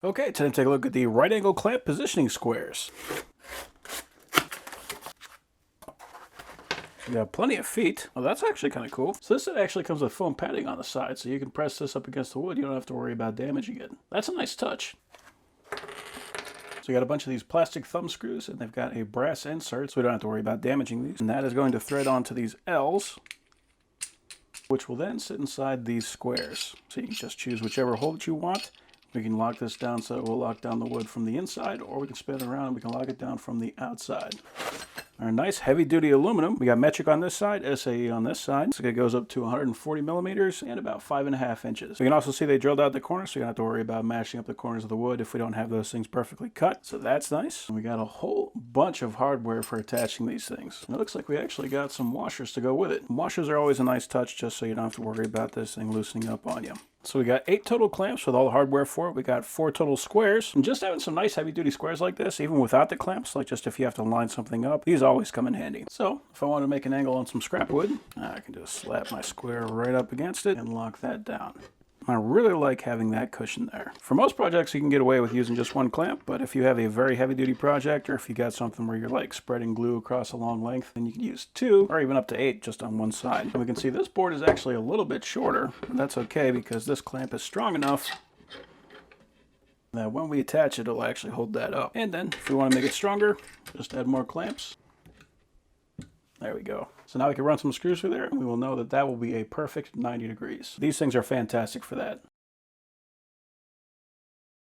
Okay, time to take a look at the right angle clamp positioning squares. You got plenty of feet. Oh, that's actually kind of cool. So this actually comes with foam padding on the side, so you can press this up against the wood. You don't have to worry about damaging it. That's a nice touch. So you got a bunch of these plastic thumb screws, and they've got a brass insert, so we don't have to worry about damaging these. And that is going to thread onto these L's, which will then sit inside these squares. So you can just choose whichever hole that you want. We can lock this down so it will lock down the wood from the inside, or we can spin it around and we can lock it down from the outside. Our nice heavy-duty aluminum. We got metric on this side, SAE on this side. So it goes up to 140 millimeters and about 5.5 inches. We can also see they drilled out the corners, so you don't have to worry about mashing up the corners of the wood if we don't have those things perfectly cut. So that's nice. And we got a whole bunch of hardware for attaching these things. And it looks like we actually got some washers to go with it. Washers are always a nice touch, just so you don't have to worry about this thing loosening up on you. So we got 8 total clamps with all the hardware for it. We got 4 total squares. And just having some nice heavy-duty squares like this, even without the clamps, like just if you have to line something up, these always come in handy. So if I want to make an angle on some scrap wood, I can just slap my square right up against it and lock that down. I really like having that cushion there. For most projects, you can get away with using just 1 clamp, but if you have a very heavy-duty project, or if you got something where you're like spreading glue across a long length, then you can use 2 or even up to 8 just on one side. And we can see this board is actually a little bit shorter, but that's okay because this clamp is strong enough that when we attach it, it'll actually hold that up. And then if we want to make it stronger, just add more clamps. There we go. So now we can run some screws through there, and we will know that that will be a perfect 90 degrees. These things are fantastic for that.